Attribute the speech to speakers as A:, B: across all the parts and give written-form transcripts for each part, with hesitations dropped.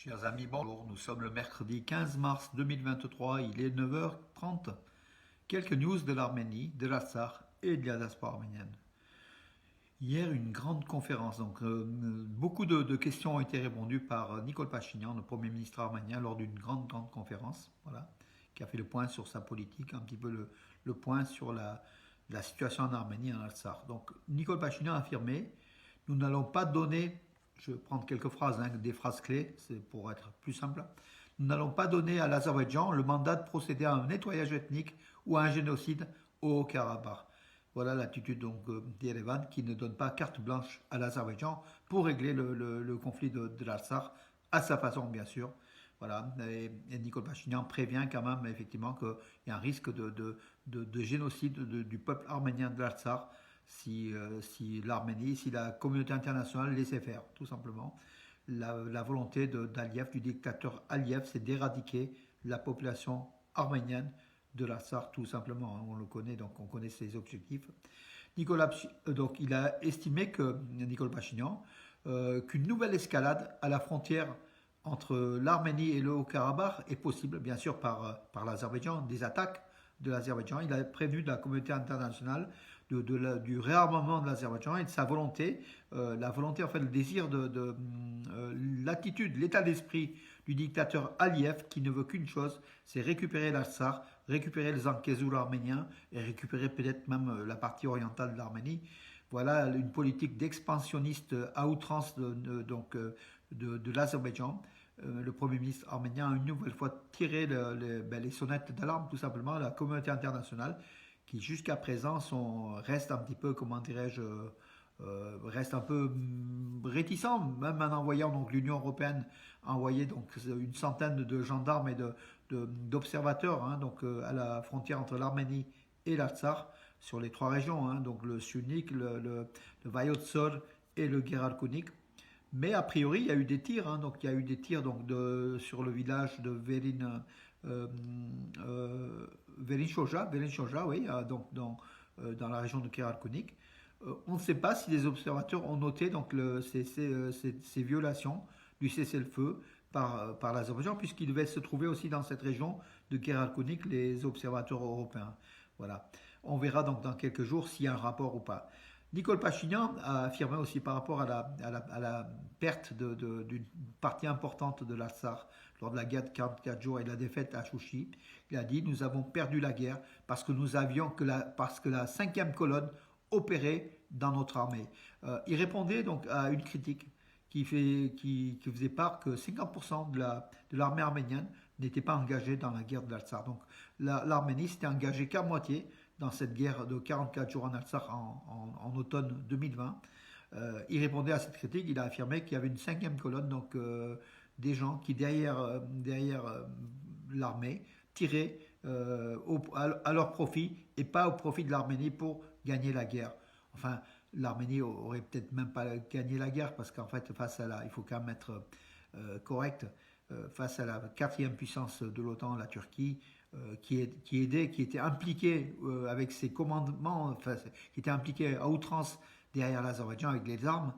A: Chers amis, bonjour, nous sommes le mercredi 15 mars 2023, il est 9h30. Quelques news de l'Arménie, de l'Artsakh et de la diaspora arménienne. Hier, une grande conférence, beaucoup de questions ont été répondues par Nikol Pachinian, le Premier ministre arménien, lors d'une grande conférence, voilà, qui a fait le point sur sa politique, un petit peu le point sur la situation en Arménie et en Artsakh. Donc, Nikol Pachinian a affirmé, nous n'allons pas donner, je vais prendre quelques phrases, des phrases clés, c'est pour être plus simple, nous n'allons pas donner à l'Azerbaïdjan le mandat de procéder à un nettoyage ethnique ou à un génocide au Haut-Karabakh. Voilà l'attitude d'Erevan qui ne donne pas carte blanche à l'Azerbaïdjan pour régler le conflit de l'Artsakh à sa façon, bien sûr. Voilà, et Nikol Pachinian prévient quand même effectivement qu'il y a un risque de génocide du peuple arménien de l'Artsakh si l'Arménie, si la communauté internationale laissait faire, tout simplement. La volonté d'Aliyev, du dictateur Aliyev, c'est d'éradiquer la population arménienne de l'Artsakh, tout simplement. On le connaît, donc on connaît ses objectifs. Donc il a estimé que Nikol Pachinian qu'une nouvelle escalade à la frontière entre l'Arménie et le Haut-Karabakh est possible, bien sûr par l'Azerbaïdjan, des attaques de l'Azerbaïdjan. Il a prévenu de la communauté internationale du réarmement de l'Azerbaïdjan et de sa volonté, la volonté, en fait, le désir l'attitude, l'état d'esprit du dictateur Aliyev qui ne veut qu'une chose, c'est récupérer l'Artsakh, récupérer les Zangezur arméniens et récupérer peut-être même la partie orientale de l'Arménie. Voilà une politique d'expansionniste à outrance de l'Azerbaïdjan. Le Premier ministre arménien a une nouvelle fois tiré les sonnettes d'alarme, tout simplement, à la communauté internationale, qui jusqu'à présent reste un petit peu, comment dirais-je, reste un peu réticent, même en envoyant donc l'Union européenne a envoyé donc une centaine de gendarmes et d'observateurs à la frontière entre l'Arménie et l'Artsakh sur les trois régions, donc le Syunik, le Vayotsor et le Geralkunik. Mais a priori, il y a eu des tirs, donc il y a eu des tirs sur le village de Verinshoja, oui, dans la région de Keralkunik. On ne sait pas si les observateurs ont noté ces violations du cessez-le-feu par l'Azerbaïdjan, puisqu'ils devaient se trouver aussi dans cette région de Keralkunik, les observateurs européens. Voilà. On verra donc dans quelques jours s'il y a un rapport ou pas. Nikol Pachinian a affirmé aussi par rapport à la perte d'une partie importante de l'Artsakh lors de la guerre de 44 jours et de la défaite à Chouchi. Il a dit: nous avons perdu la guerre parce que parce que la cinquième colonne opérait dans notre armée. Il répondait donc à une critique qui faisait part que 50% de l'armée arménienne n'était pas engagée dans la guerre de l'Artsakh. Donc l'Arménie s'était engagée qu'à moitié dans cette guerre de 44 jours en Artsakh en automne 2020. Il répondait à cette critique, il a affirmé qu'il y avait une cinquième colonne, donc des gens qui derrière l'armée tiraient à leur profit et pas au profit de l'Arménie pour gagner la guerre. Enfin, l'Arménie aurait peut-être même pas gagné la guerre parce qu'en fait, il faut quand même être correct, face à la quatrième puissance de l'OTAN, la Turquie, qui était impliqué avec ses commandements, enfin, qui était impliqué à outrance derrière l'Azerbaïdjan avec les armes.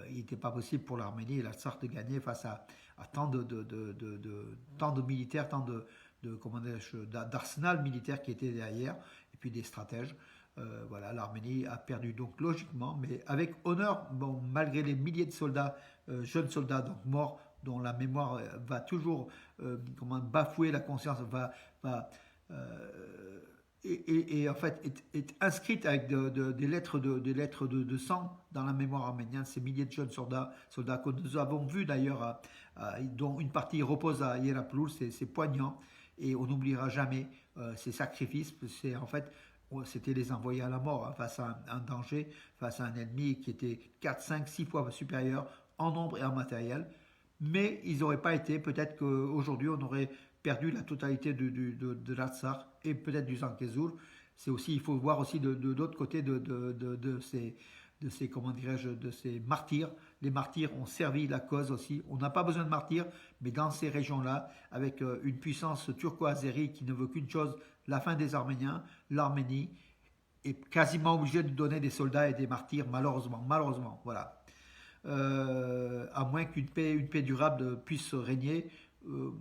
A: Il n'était pas possible pour l'Arménie et l'Artsakh de gagner face à tant de militaires, tant d'arsenal militaire qui était derrière, et puis des stratèges. Voilà, l'Arménie a perdu donc logiquement, mais avec honneur, bon, malgré les milliers de soldats, jeunes soldats donc morts, dont la mémoire va toujours bafouer la conscience, et en fait est inscrite avec des lettres de sang dans la mémoire arménienne, ces milliers de jeunes soldats que nous avons vus d'ailleurs, dont une partie repose à Hierapoul, c'est poignant, et on n'oubliera jamais ces sacrifices. C'était les envoyer à la mort, face à un danger, face à un ennemi qui était 4, 5, 6 fois supérieur en nombre et en matériel. Mais ils n'auraient pas été, peut-être qu'aujourd'hui on aurait perdu la totalité de l'Artsakh et peut-être du Zangezur. C'est aussi, il faut voir aussi de l'autre côté comment dirais-je, de ces martyrs. Les martyrs ont servi la cause aussi. On n'a pas besoin de martyrs, mais dans ces régions-là, avec une puissance turco-azérie qui ne veut qu'une chose, la fin des Arméniens, l'Arménie est quasiment obligée de donner des soldats et des martyrs, malheureusement, voilà. à moins une paix durable puisse régner. Euh,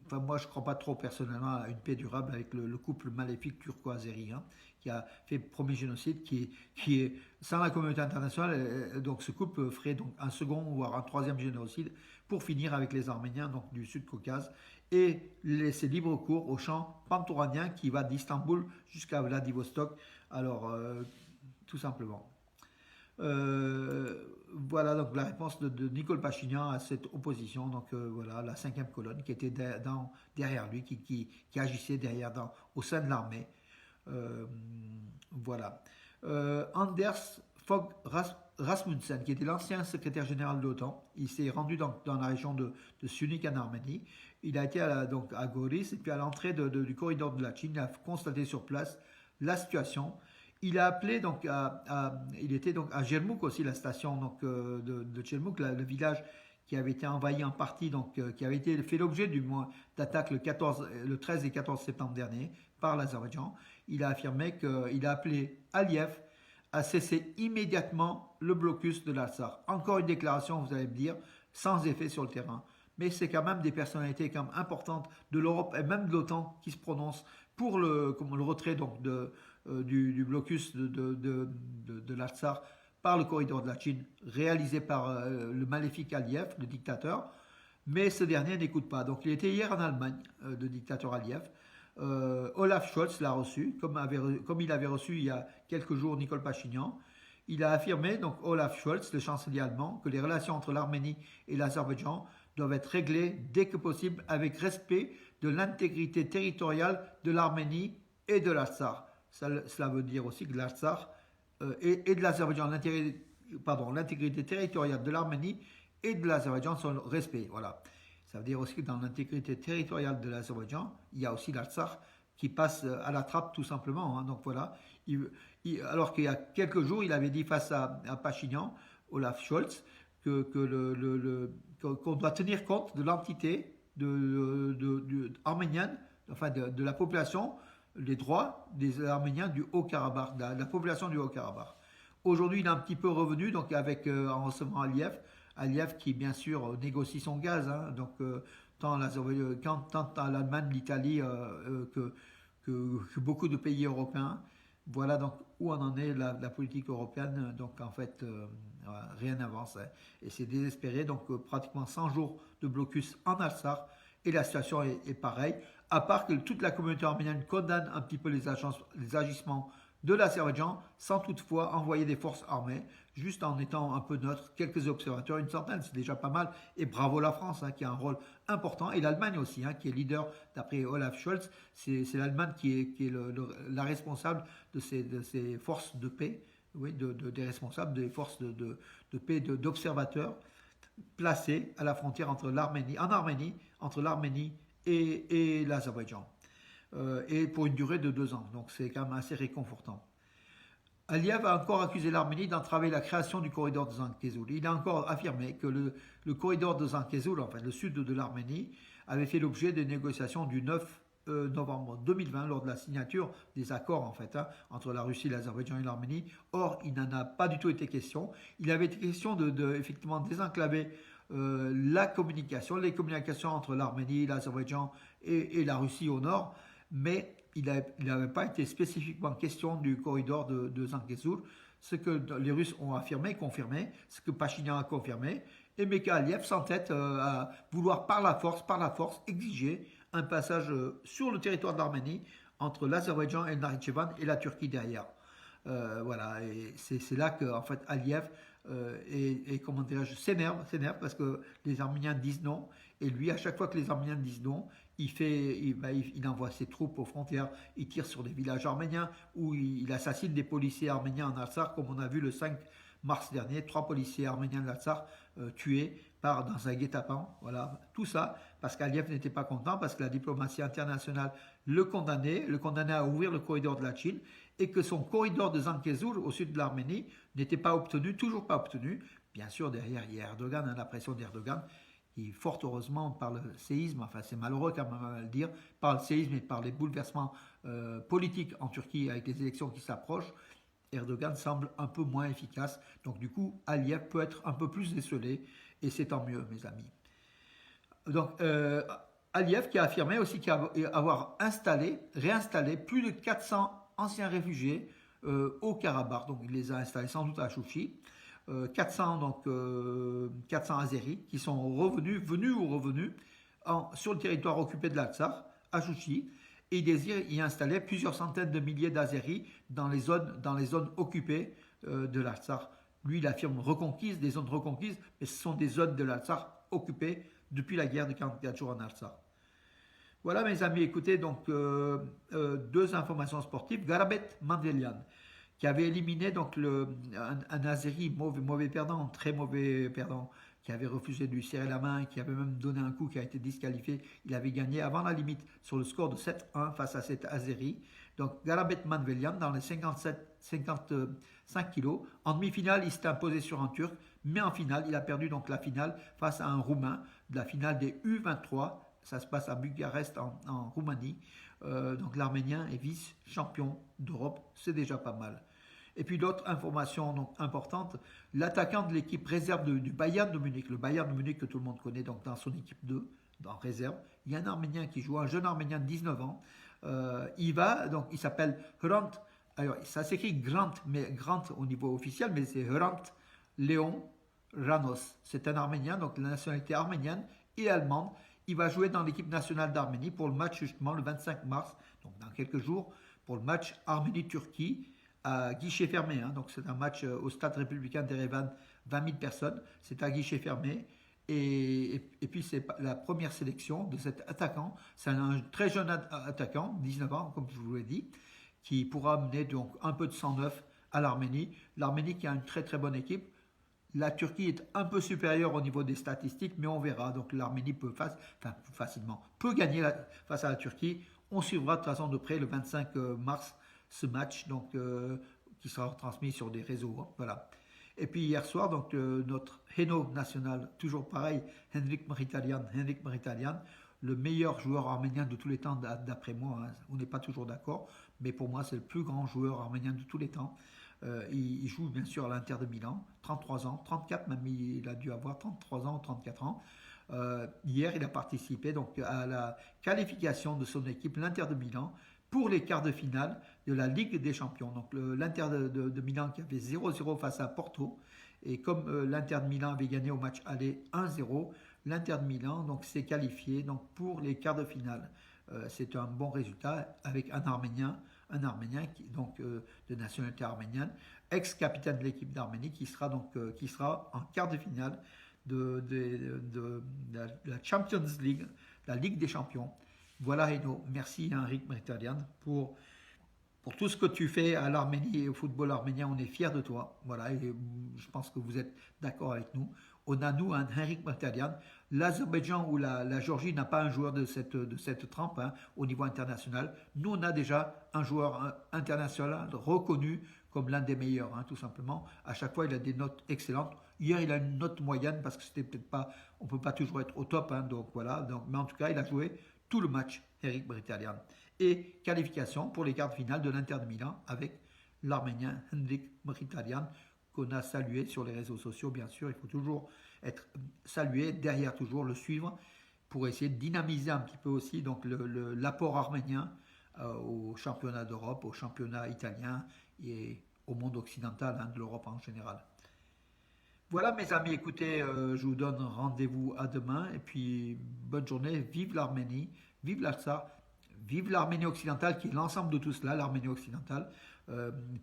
A: Enfin, moi, je ne crois pas trop personnellement à une paix durable avec le couple maléfique turco-azéri, hein, qui a fait le premier génocide, qui est sans la communauté internationale. Donc, ce couple ferait donc un second, voire un troisième génocide pour finir avec les Arméniens donc, du Sud-Caucase et laisser libre cours au champ pantouranien qui va d'Istanbul jusqu'à Vladivostok. Alors, tout simplement. Euh, voilà donc la réponse de Nicole Pachinian à cette opposition. Donc voilà la cinquième colonne qui était derrière lui, qui agissait derrière au sein de l'armée. Euh, voilà. Anders Fogh Rasmussen, qui était l'ancien secrétaire général de l'OTAN, il s'est rendu dans la région de Sunik en Arménie. Il a été donc à Goris et puis à l'entrée du corridor de la Chine, il a constaté sur place la situation. Il a appelé donc il était donc à Gelmouk aussi la station donc de Gelmouk, le village qui avait été envahi en partie donc qui avait été fait l'objet du moins d'attaques le 13 et 14 septembre dernier par l'Azerbaïdjan. Il a affirmé qu'il a appelé Aliyev à cesser immédiatement le blocus de l'Artsakh. Encore une déclaration, vous allez me dire, sans effet sur le terrain. Mais c'est quand même des personnalités quand même importantes de l'Europe et même de l'OTAN qui se prononcent pour le retrait donc du blocus de l'Artsakh par le corridor de la Chine, réalisé par le maléfique Aliyev, le dictateur. Mais ce dernier n'écoute pas. Donc il était hier en Allemagne, le dictateur Aliyev. Olaf Scholz l'a reçu, comme il avait reçu il y a quelques jours Nicole Pachinian. Il a affirmé, donc Olaf Scholz, le chancelier allemand, que les relations entre l'Arménie et l'Azerbaïdjan doivent être réglées dès que possible avec respect de l'intégrité territoriale de l'Arménie et de l'Artsakh. Cela veut dire aussi que l'Artsakh et de l'Azerbaïdjan, l'intégrité territoriale de l'Arménie et de l'Azerbaïdjan sont respect. Voilà. Ça veut dire aussi que dans l'intégrité territoriale de l'Azerbaïdjan, il y a aussi l'Artsakh qui passe à la trappe tout simplement. Hein. Donc voilà. Alors qu'il y a quelques jours, il avait dit face à Pachinian, Olaf Scholz, qu'on doit tenir compte de l'entité arménienne, enfin de la population, les droits des Arméniens du Haut-Karabakh, de la population du Haut-Karabakh. Aujourd'hui, il est un petit peu revenu, donc en recevant Aliyev qui bien sûr négocie son gaz, hein, donc tant l'Allemagne, l'Italie que beaucoup de pays européens. Voilà donc où en est la politique européenne. Donc en fait, rien n'avance. Hein. Et c'est désespéré. Donc pratiquement 100 jours de blocus en Alsace. Et la situation est pareille. À part que toute la communauté arménienne condamne un petit peu les agissements de l'Azerbaïdjan, sans toutefois envoyer des forces armées, juste en étant un peu neutre, quelques observateurs, une centaine, c'est déjà pas mal. Et bravo la France, hein, qui a un rôle important, et l'Allemagne aussi, hein, qui est leader, d'après Olaf Scholz, c'est l'Allemagne qui est la responsable de ces forces de paix, oui, des responsables des forces de paix, d'observateurs placés à la frontière en Arménie, entre l'Arménie et l'Azerbaïdjan. Et pour une durée de 2 ans. Donc c'est quand même assez réconfortant. Aliyev a encore accusé l'Arménie d'entraver la création du corridor de Zangezur. Il a encore affirmé que le corridor de Zangezur, enfin le sud de l'Arménie, avait fait l'objet des négociations du 9 novembre 2020 lors de la signature des accords en fait entre la Russie, l'Azerbaïdjan et l'Arménie. Or, il n'en a pas du tout été question. Il avait été question effectivement désenclaver les communications entre l'Arménie, l'Azerbaïdjan et la Russie au nord, mais il n'avait pas été spécifiquement question du corridor de Zangezur, ce que les Russes ont affirmé, confirmé, ce que Pachinian a confirmé, et Mekhaïev s'entête à vouloir par la force, exiger un passage sur le territoire de l'Arménie entre l'Azerbaïdjan et le Nakhitchevan et la Turquie derrière. Voilà, et c'est là que en fait Aliyev comment dirais-je, s'énerve parce que les Arméniens disent non, et lui, à chaque fois que les Arméniens disent non, il envoie ses troupes aux frontières, il tire sur des villages arméniens, ou il assassine des policiers arméniens en Artsakh, comme on a vu le 5 mars dernier, 3 policiers arméniens de l'Artsakh tués dans un guet-apens. Voilà, tout ça parce qu'Aliyev n'était pas content, parce que la diplomatie internationale le condamnait à ouvrir le corridor de la Chine, et que son corridor de Zangezur au sud de l'Arménie n'était pas obtenu, toujours pas obtenu. Bien sûr, derrière, il y a Erdogan, la pression d'Erdogan, qui fort heureusement par le séisme, enfin c'est malheureux quand même à le dire, par le séisme et par les bouleversements politiques en Turquie avec les élections qui s'approchent, Erdogan semble un peu moins efficace. Donc du coup, Aliyev peut être un peu plus décelé et c'est tant mieux, mes amis. Donc Aliyev qui a affirmé aussi avoir réinstallé plus de 400 anciens réfugiés au Karabakh. Donc il les a installés sans doute à Chouchi. 400 400 Azéris qui sont venus ou revenus sur le territoire occupé de l'Artsakh, à Chouchi, et il désire y installer plusieurs centaines de milliers d'Azéris dans les zones occupées de l'Artsakh. Lui, il affirme des zones reconquises, mais ce sont des zones de l'Artsakh occupées depuis la guerre de 44 jours en Artsakh. Voilà mes amis, écoutez donc deux informations sportives. Garabet Mandelian, qui avait éliminé un Azéri mauvais perdant, très mauvais perdant, qui avait refusé de lui serrer la main, qui avait même donné un coup, qui a été disqualifié. Il avait gagné avant la limite sur le score de 7-1 face à cet Azéri. Donc Garabet Mandelian dans les 55 kilos. En demi-finale, il s'est imposé sur un Turc, mais en finale, il a perdu donc la finale face à un Roumain de la finale des U23. Ça se passe à Bucarest en Roumanie. Donc l'Arménien est vice-champion d'Europe, c'est déjà pas mal. Et puis l'autre information donc, importante, l'attaquant de l'équipe réserve du Bayern de Munich, le Bayern de Munich que tout le monde connaît donc dans son équipe 2, en réserve, il y a un Arménien qui joue, un jeune Arménien de 19 ans, il s'appelle Hrant, alors ça s'écrit Grant, mais Grant au niveau officiel, mais c'est Hrant Léon Ranos, c'est un Arménien, donc la nationalité arménienne et allemande. Il va jouer dans l'équipe nationale d'Arménie pour le match justement le 25 mars, donc dans quelques jours, pour le match Arménie-Turquie à guichet fermé. Hein. Donc c'est un match au stade républicain d'Erevan, 20 000 personnes, c'est à guichet fermé. Et puis c'est la première sélection de cet attaquant. C'est un très jeune attaquant, 19 ans comme je vous l'ai dit, qui pourra amener donc un peu de sang neuf à l'Arménie. L'Arménie qui a une très très bonne équipe. La Turquie est un peu supérieure au niveau des statistiques, mais on verra. Donc l'Arménie peut gagner face à la Turquie. On suivra de toute façon de près le 25 mars ce match qui sera transmis sur des réseaux. Hein, voilà. Et puis hier soir, donc notre Héno national, toujours pareil, Henrik Mkhitaryan, le meilleur joueur arménien de tous les temps d'après moi. Hein. On n'est pas toujours d'accord, mais pour moi c'est le plus grand joueur arménien de tous les temps. Il joue bien sûr à l'Inter de Milan, 33 ans, 34 même, il a dû avoir 33 ans ou 34 ans. Hier, il a participé donc à la qualification de son équipe, l'Inter de Milan, pour les quarts de finale de la Ligue des Champions. Donc l'Inter de Milan qui avait 0-0 face à Porto, et comme l'Inter de Milan avait gagné au match aller 1-0, l'Inter de Milan donc s'est qualifié donc pour les quarts de finale. C'est un bon résultat avec un Arménien de nationalité arménienne, ex-capitaine de l'équipe d'Arménie, qui sera en quart de finale de la Champions League, la Ligue des Champions. Voilà Reno, merci Henrik Mkhitaryan pour tout ce que tu fais à l'Arménie et au football arménien, on est fiers de toi. Voilà, et je pense que vous êtes d'accord avec nous. On a nous un Henrik Mkhitaryan. L'Azerbaïdjan ou la Géorgie n'a pas un joueur de cette trempe hein, au niveau international. Nous, on a déjà un joueur international reconnu comme l'un des meilleurs, hein, tout simplement. À chaque fois, il a des notes excellentes. Hier, il a une note moyenne parce que c'était peut-être pas, on peut pas toujours être au top, hein, donc voilà. Mais en tout cas, il a joué tout le match, Henrik Mkhitaryan. Et qualification pour les quarts de finale de l'Inter de Milan avec l'Arménien Henrik Mkhitaryan, qu'on a salué sur les réseaux sociaux, bien sûr. Il faut toujours être salué, derrière toujours le suivre pour essayer de dynamiser un petit peu aussi donc l'apport arménien au championnat d'Europe, au championnat italien et au monde occidental, hein, de l'Europe en général. Voilà mes amis, écoutez, je vous donne rendez-vous à demain et puis bonne journée, vive l'Arménie, vive l'Artsakh, vive l'Arménie occidentale qui est l'ensemble de tout cela, l'Arménie occidentale,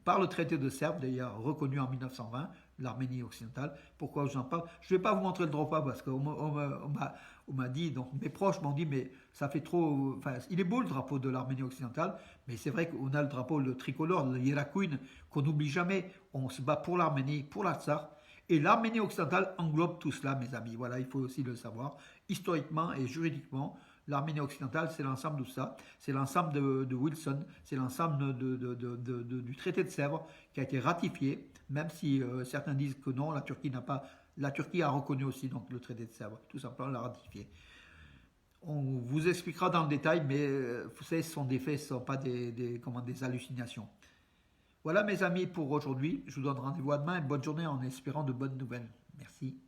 A: par le traité de Sèvres, d'ailleurs reconnu en 1920, l'Arménie occidentale. Pourquoi je vous en parle? Je ne vais pas vous montrer le drapeau parce qu'on m'a dit, donc mes proches m'ont dit, mais ça fait trop. Enfin, il est beau le drapeau de l'Arménie occidentale, mais c'est vrai qu'on a le drapeau, le tricolore, le Hierakuin, qu'on n'oublie jamais. On se bat pour l'Arménie, pour l'Artsakh. Et l'Arménie occidentale englobe tout cela, mes amis. Voilà, il faut aussi le savoir. Historiquement et juridiquement, l'Arménie occidentale, c'est l'ensemble de tout ça. C'est l'ensemble de Wilson, c'est l'ensemble du traité de Sèvres qui a été ratifié, même si certains disent que non, la Turquie n'a pas. La Turquie a reconnu aussi donc, le traité de Sèvres, tout simplement l'a ratifié. On vous expliquera dans le détail, mais vous savez, ce sont des faits, ce ne sont pas des hallucinations. Voilà mes amis pour aujourd'hui. Je vous donne rendez-vous à demain et bonne journée en espérant de bonnes nouvelles. Merci.